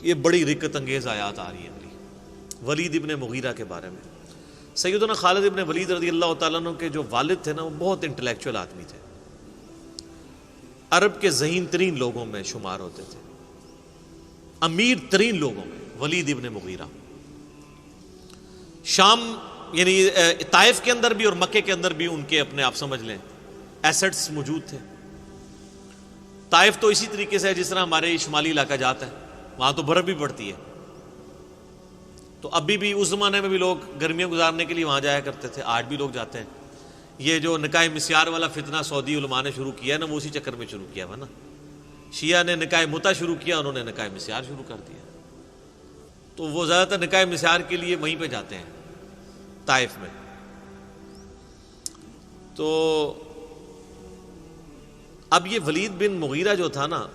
یہ بڑی رکت انگیز آیات آ رہی ہیں ولید ابن مغیرہ کے بارے میں۔ سیدنا خالد ابن ولید رضی اللہ تعالیٰ عنہ کے جو والد تھے نا، وہ بہت انٹلیکچوئل آدمی تھے، عرب کے ذہین ترین لوگوں میں شمار ہوتے تھے، امیر ترین لوگوں میں ولید ابن مغیرہ۔ شام یعنی طائف کے اندر بھی اور مکے کے اندر بھی ان کے اپنے آپ سمجھ لیں ایسٹس موجود تھے۔ طائف تو اسی طریقے سے ہے جس طرح ہمارے شمالی علاقہ جاتا ہے، وہاں تو برف بھی پڑتی ہے، تو ابھی بھی اس زمانے میں بھی لوگ گرمیاں گزارنے کے لیے وہاں جایا کرتے تھے، آج بھی لوگ جاتے ہیں۔ یہ جو نکاح مسیار والا فتنہ سعودی علماء نے شروع کیا ہے نا، وہ اسی چکر میں شروع کیا ہوا نا۔ شیعہ نے نکاح متع شروع کیا، انہوں نے نکاح مسیار شروع کر دیا، تو وہ زیادہ تر نکاح مسیار کے لیے وہیں پہ جاتے ہیں طائف میں۔ تو اب یہ ولید بن مغیرہ جو تھا نا،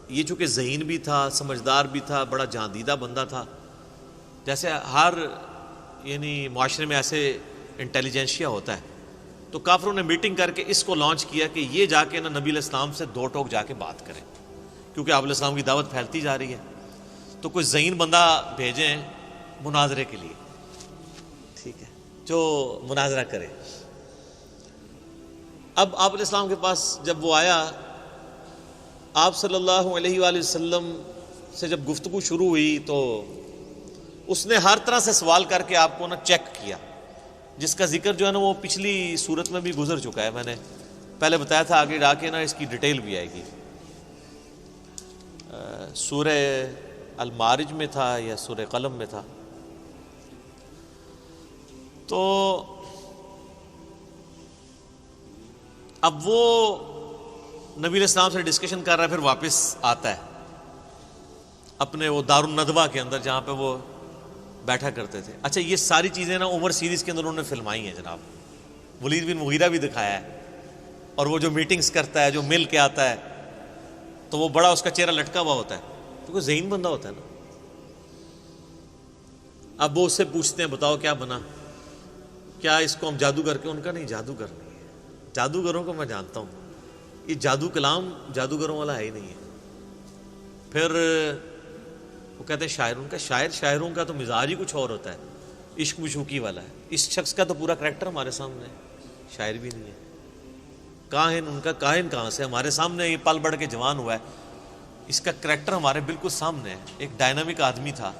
یہ چونکہ ذہین بھی تھا، سمجھدار بھی تھا، بڑا جاندیدہ بندہ تھا، جیسے ہر یعنی معاشرے میں ایسے انٹیلیجنشیا ہوتا ہے، تو کافروں نے میٹنگ کر کے اس کو لانچ کیا کہ یہ جا کے نا نبی علیہ السلام سے دو ٹوک جا کے بات کریں، کیونکہ آپ علیہ السلام کی دعوت پھیلتی جا رہی ہے، تو کوئی ذہین بندہ بھیجیں مناظرے کے لیے، ٹھیک ہے، جو مناظرہ کرے۔ اب آپ علیہ السلام کے پاس جب وہ آیا، آپ صلی اللہ علیہ وآلہ وسلم سے جب گفتگو شروع ہوئی تو اس نے ہر طرح سے سوال کر کے آپ کو نا چیک کیا، جس کا ذکر جو ہے نا وہ پچھلی صورت میں بھی گزر چکا ہے، میں نے پہلے بتایا تھا، آگے جا کے نا اس کی ڈیٹیل بھی آئے گی۔ سورہ المعارج میں تھا یا سورہ قلم میں تھا، تو اب وہ نبی علیہ السلام سے ڈسکشن کر رہا ہے، پھر واپس آتا ہے اپنے وہ دار الندوہ کے اندر جہاں پہ وہ بیٹھا کرتے تھے۔ اچھا، یہ ساری چیزیں نا عمر سیریز کے اندر انہوں نے فلمائی ہیں جناب، ولید بن مغیرہ بھی دکھایا ہے، اور وہ جو میٹنگز کرتا ہے، جو مل کے آتا ہے، تو وہ بڑا اس کا چہرہ لٹکا ہوا ہوتا ہے، تو کوئی ذہین بندہ ہوتا ہے نا۔ اب وہ اس سے پوچھتے ہیں بتاؤ کیا بنا، کیا اس کو ہم جادو کر کے، ان کا نہیں، جادوگر نہیں ہے، جادوگروں کو میں جانتا ہوں، یہ جادو کلام جادوگروں والا ہے ہی نہیں ہے۔ پھر وہ کہتے ہیں شاعر، ان کا شاعروں کا تو مزاج ہی کچھ اور ہوتا ہے، عشق مشوقی والا ہے، اس شخص کا تو پورا کریکٹر ہمارے سامنے ہے، شاعر بھی نہیں ہے، کاہن، ان کا کاہن کہاں سے، ہمارے سامنے یہ پل بڑھ کے جوان ہوا ہے، اس کا کریکٹر ہمارے بالکل سامنے ہے، ایک ڈائنامک آدمی تھا،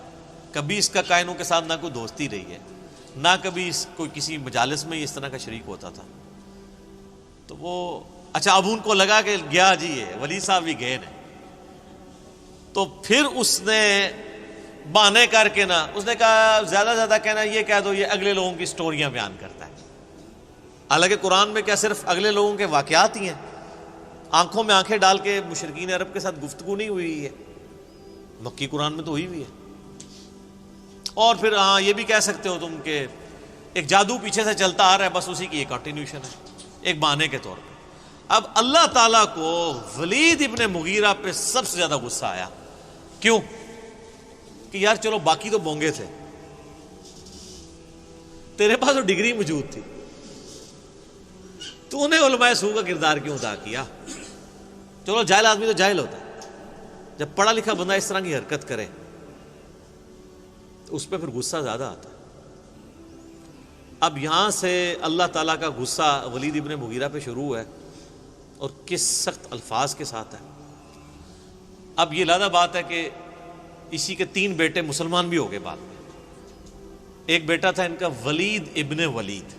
کبھی اس کا کائنوں کے ساتھ نہ کوئی دوستی رہی ہے، نہ کبھی اس کو کسی مجالس میں اس طرح کا شریک ہوتا تھا۔ تو وہ اچھا، اب ان کو لگا کہ گیا جی یہ ولی صاحب بھی گئے نے، تو پھر اس نے بہانے کر کے نا، اس نے کہا زیادہ سے زیادہ کہنا یہ کہہ دو یہ اگلے لوگوں کی سٹوریاں بیان کرتا ہے، حالانکہ قرآن میں کیا صرف اگلے لوگوں کے واقعات ہی ہیں، آنکھوں میں آنکھیں ڈال کے مشرکین عرب کے ساتھ گفتگو نہیں ہوئی ہے، مکی قرآن میں تو ہوئی ہوئی ہے۔ اور پھر ہاں یہ بھی کہہ سکتے ہو تم کہ ایک جادو پیچھے سے چلتا آ رہا ہے، بس اسی کی ایک کنٹینیوشن ہے، ایک بہانے کے طور پہ۔ اب اللہ تعالیٰ کو ولید ابن مغیرہ پہ سب سے زیادہ غصہ آیا، کیوں کہ یار چلو باقی تو بونگے تھے، تیرے پاس تو ڈگری موجود تھی، تو نے علماء سو کا کردار کیوں ادا کیا؟ چلو جاہل آدمی تو جاہل ہوتا ہے، جب پڑھا لکھا بندہ اس طرح کی حرکت کرے تو اس پہ پھر غصہ زیادہ آتا ہے۔ اب یہاں سے اللہ تعالیٰ کا غصہ ولید ابن مغیرہ پہ شروع ہے، اور کس سخت الفاظ کے ساتھ ہے۔ اب یہ لادہ بات ہے کہ اسی کے 3 بیٹے مسلمان بھی ہو گئے بعد میں۔ ایک بیٹا تھا ان کا ولید ابن ولید،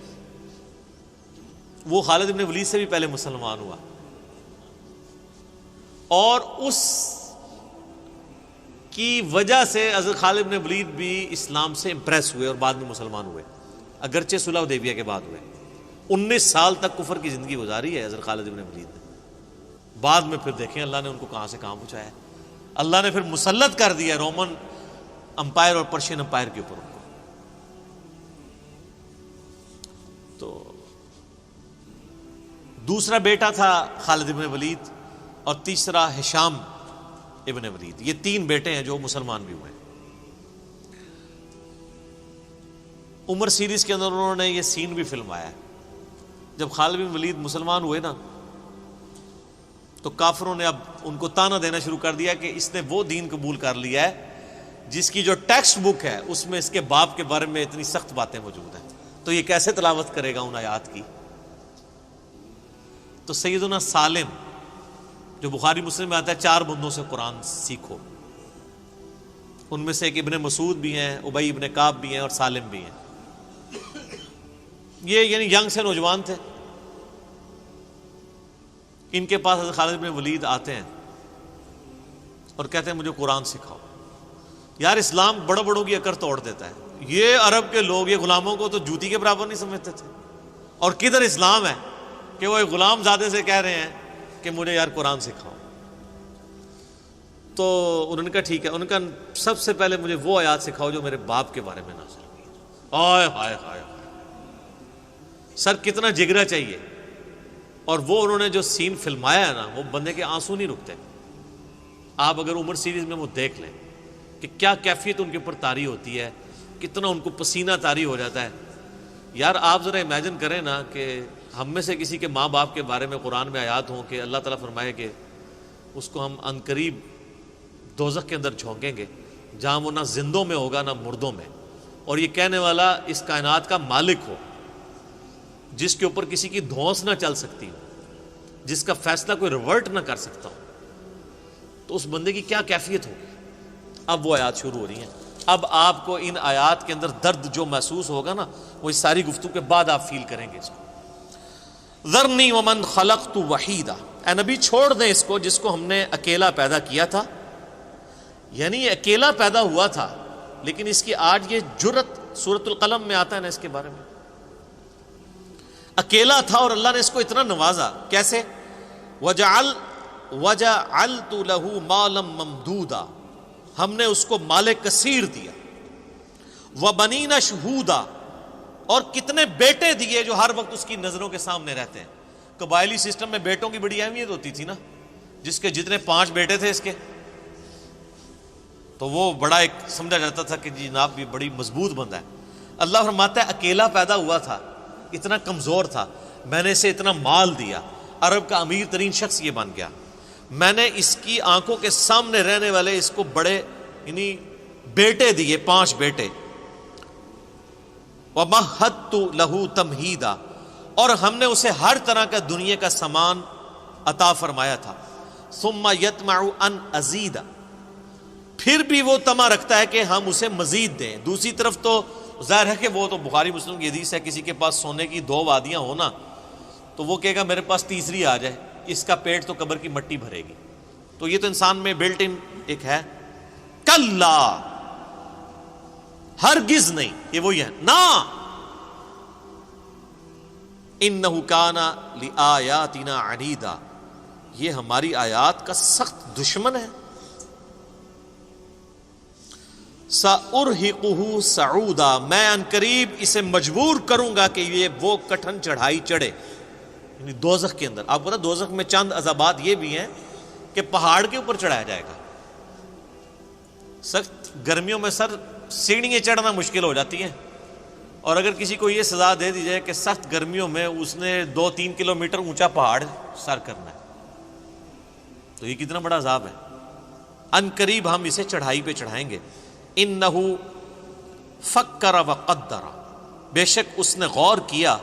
وہ خالد ابن ولید سے بھی پہلے مسلمان ہوا، اور اس کی وجہ سے حضرت خالد ابن ولید بھی اسلام سے امپریس ہوئے اور بعد میں مسلمان ہوئے، اگرچہ صلح حدیبیہ کے بعد ہوئے۔ 19 سال تک کفر کی زندگی گزاری ہے حضرت خالد ابن ولید نے، بعد میں پھر دیکھیں اللہ نے ان کو کہاں سے کہاں پہنچایا، اللہ نے پھر مسلط کر دیا رومن امپائر اور پرشین امپائر کے اوپر ان کو۔ تو دوسرا بیٹا تھا خالد ابن ولید، اور تیسرا ہشام ابن ولید، یہ 3 بیٹے ہیں جو مسلمان بھی ہوئے۔ عمر سیریز کے اندر انہوں نے یہ سین بھی فلمایا ہے، جب خالد بن ولید مسلمان ہوئے نا تو کافروں نے اب ان کو تانا دینا شروع کر دیا کہ اس نے وہ دین قبول کر لیا ہے جس کی جو ٹیکسٹ بک ہے اس میں اس کے باپ کے بارے میں اتنی سخت باتیں موجود ہیں، تو یہ کیسے تلاوت کرے گا ان آیات کی؟ تو سیدنا سالم جو بخاری مسلم میں آتا ہے 4 بندوں سے قرآن سیکھو، ان میں سے ایک ابن مسعود بھی ہیں، ابی ابن کعب بھی ہیں اور سالم بھی ہیں۔ یہ یعنی ینگ سے نوجوان تھے، ان کے پاس حضرت خالد بن ولید آتے ہیں اور کہتے ہیں مجھے قرآن سکھاؤ۔ یار اسلام بڑوں بڑوں کی اکڑ توڑ دیتا ہے، یہ عرب کے لوگ یہ غلاموں کو تو جوتی کے برابر نہیں سمجھتے تھے، اور کدھر اسلام ہے کہ وہ ایک غلام زادے سے کہہ رہے ہیں کہ مجھے یار قرآن سکھاؤ۔ تو انہوں نے کہا ٹھیک ہے، ان کا سب سے پہلے مجھے وہ آیات سکھاؤ جو میرے باپ کے بارے میں نازل ہوئی۔ ہائے ہائے ہائے، سر کتنا جگرا چاہیے، اور وہ انہوں نے جو سین فلمایا ہے نا، وہ بندے کے آنسو نہیں رکتے۔ آپ اگر عمر سیریز میں وہ دیکھ لیں کہ کیا کیفیت ان کے اوپر طاری ہوتی ہے، کتنا ان کو پسینہ طاری ہو جاتا ہے۔ یار آپ ذرا امیجن کریں نا کہ ہم میں سے کسی کے ماں باپ کے بارے میں قرآن میں آیات ہوں کہ اللہ تعالیٰ فرمائے کہ اس کو ہم عنقریب دوزخ کے اندر جھونکیں گے جہاں وہ نہ زندوں میں ہوگا نہ مردوں میں، اور یہ کہنے والا اس کائنات کا مالک ہو جس کے اوپر کسی کی دھونس نہ چل سکتی ہو، جس کا فیصلہ کوئی ریورٹ نہ کر سکتا ہو، تو اس بندے کی کیا کیفیت ہوگی۔ اب وہ آیات شروع ہو رہی ہیں، اب آپ کو ان آیات کے اندر درد جو محسوس ہوگا نا، وہ اس ساری گفتگو کے بعد آپ فیل کریں گے اس کو۔ ذرنی ومن خلقت وحیدا، اے نبی چھوڑ دیں اس کو جس کو ہم نے اکیلا پیدا کیا تھا، یعنی یہ اکیلا پیدا ہوا تھا، لیکن اس کی آج یہ جرت سورۃ القلم میں آتا ہے نا اس کے بارے میں، اکیلا تھا اور اللہ نے اس کو اتنا نوازا۔ کیسے؟ وجعلت له مالا ممدودا، ہم نے اس کو مال کثیر دیا، وبنین شہودا، اور کتنے بیٹے دیے جو ہر وقت اس کی نظروں کے سامنے رہتے ہیں۔ قبائلی سسٹم میں بیٹوں کی بڑی اہمیت ہوتی تھی نا، جس کے جتنے 5 بیٹے تھے اس کے، تو وہ بڑا ایک سمجھا جاتا تھا کہ جناب یہ بڑی مضبوط بندہ ہے۔ اللہ فرماتا ہے اکیلا پیدا ہوا تھا، اتنا کمزور تھا، میں نے اسے اتنا مال دیا، عرب کا امیر ترین شخص یہ بن گیا، میں نے اس کی آنکھوں کے سامنے رہنے والے اس کو بڑے یعنی بیٹے دیے، 5 بیٹے۔ وَمَهَّدتُّ لَهُ تَمْهِيدًا، اور ہم نے اسے ہر طرح کا دنیا کا سامان عطا فرمایا تھا۔ ثُمَّ يَطْمَعُ أَنْ أَزِيدَ، پھر بھی وہ طمع رکھتا ہے کہ ہم اسے مزید دیں۔ دوسری طرف تو ظاہر ہے کہ وہ تو بخاری مسلم کی حدیث ہے، کسی کے پاس سونے کی 2 وادیاں ہونا تو وہ کہے گا میرے پاس تیسری آ جائے، اس کا پیٹ تو قبر کی مٹی بھرے گی۔ تو یہ تو انسان میں بلٹ ان ایک ہے۔ کلا، ہرگز نہیں، یہ وہی ہے نا، انہ کان لآیاتنا عنیدا، یہ ہماری آیات کا سخت دشمن ہے۔ سأرہقہ صعودا، میں عنقریب اسے مجبور کروں گا کہ یہ وہ کٹھن چڑھائی چڑھے، یعنی دوزخ کے اندر۔ آپ کو پتا دوزخ میں چند عذابات یہ بھی ہیں کہ پہاڑ کے اوپر چڑھایا جائے گا۔ سخت گرمیوں میں سر سیڑھیاں چڑھنا مشکل ہو جاتی ہیں، اور اگر کسی کو یہ سزا دے دی جائے کہ سخت گرمیوں میں اس نے 2-3 کلومیٹر اونچا پہاڑ سر کرنا ہے، تو یہ کتنا بڑا عذاب ہے۔ عنقریب ہم اسے چڑھائی پہ چڑھائیں گے۔ انہ فکر وقدر، بے شک اس نے غور کیا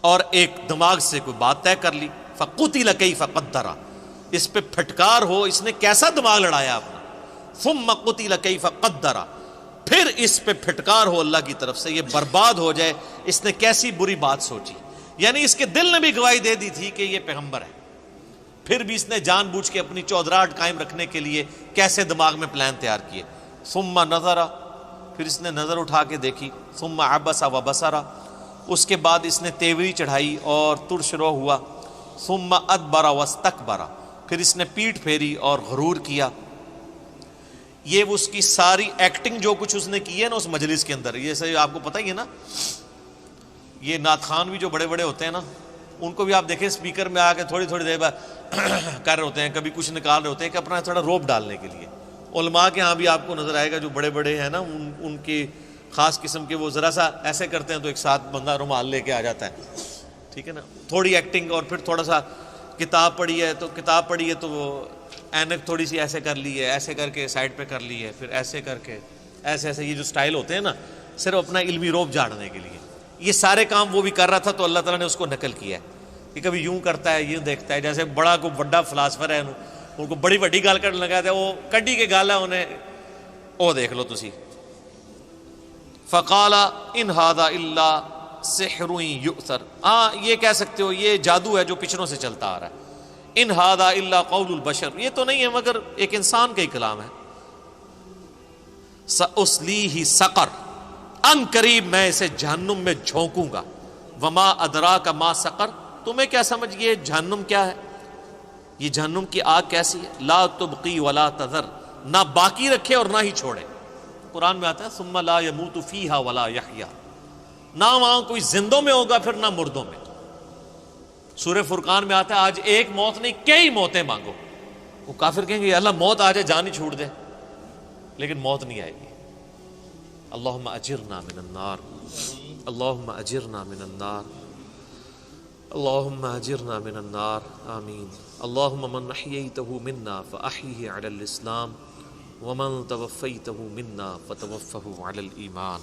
اور ایک دماغ سے کوئی بات طے کر لی۔ فقتل کیف قدر، اس پہ پھٹکار ہو اس نے کیسا دماغ لڑایا اپنا۔ ثم قتل کیف قدر، پھر اس پہ پھٹکار ہو اللہ کی طرف سے، یہ برباد ہو جائے، اس نے کیسی بری بات سوچی۔ یعنی اس کے دل نے بھی گواہی دے دی تھی کہ یہ پیغمبر ہے، پھر بھی اس نے جان بوجھ کے اپنی چودراہٹ قائم رکھنے کے لیے کیسے دماغ میں پلان تیار کیے۔ ثم نظر، پھر اس نے نظر اٹھا کے دیکھی۔ ثم عبس وبصر، اس کے بعد اس نے تیوری چڑھائی اور ترش رو ہوا۔ ثم ادبر واستکبر، پھر اس نے پیٹھ پھیری اور غرور کیا۔ یہ اس کی ساری ایکٹنگ جو کچھ اس نے کی ہے نا اس مجلس کے اندر، یہ سے آپ کو پتہ ہی ہے نا، یہ نعت خوان بھی جو بڑے بڑے ہوتے ہیں نا، ان کو بھی آپ دیکھیں اسپیکر میں آ کے تھوڑی تھوڑی دیر بعد کر رہے ہوتے ہیں، کبھی کچھ نکال رہے ہوتے ہیں کہ اپنا تھوڑا روب ڈالنے کے لیے۔ علماء کے ہاں بھی آپ کو نظر آئے گا جو بڑے بڑے ہیں نا، ان کی خاص قسم کے وہ ذرا سا ایسے کرتے ہیں تو ایک ساتھ بندہ رومال لے کے آ جاتا ہے، ٹھیک ہے نا، تھوڑی ایکٹنگ اور پھر تھوڑا سا کتاب پڑھی ہے تو وہ اینک تھوڑی سی ایسے کر لی ہے، ایسے کر کے سائڈ پہ کر لی ہے، پھر ایسے کر کے ایسے یہ جو سٹائل ہوتے ہیں نا صرف اپنا علمی روب جھاڑنے کے لیے، یہ سارے کام وہ بھی کر رہا تھا تو اللہ تعالیٰ نے اس کو نقل کیا ہے کہ کبھی یوں کرتا ہے، یوں دیکھتا ہے، جیسے بڑا فلاسفر ہے ان کو بڑی وڈی گال کر لگا ہے، وہ کڈی کے گال ہے انہیں وہ دیکھ لو تسی۔ فقال ان ھذا الا سحر یؤثر، ہاں یہ کہہ سکتے ہو یہ جادو ہے جو پچھڑوں سے چلتا آ رہا ہے، ان ھذا الا قول البشر، یہ تو نہیں ہے مگر ایک انسان کا ہی کلام ہے۔ سأصلیہ سقر، ان قریب میں اسے جہنم میں جھونکوں گا، وما ادراک ما سقر، تمہیں کیا سمجھ یہ جہنم کیا ہے، یہ جہنم کی آگ کیسی ہے، لا تبقی ولا تذر، نہ باقی رکھے اور نہ ہی چھوڑے، قرآن میں آتا ہے ثم لا يموت فیہا ولا یحیا، نہ وہاں کوئی زندوں میں ہوگا پھر نہ مردوں میں۔ سورہ فرقان میں آتا ہے آج ایک موت نہیں کئی موتیں مانگو، وہ کافر کہیں گے اللہ موت آ جائے جان ہی چھوڑ دے، لیکن موت نہیں آئے گی۔ اللہم اجرنا من النار، اللہم اجرنا من النار، اللہم اجرنا من النار، آمین۔ اللہم من احییتہ منا فاحیہ علی الاسلام ومن توفیتہ منا فتوفہ علی الایمان۔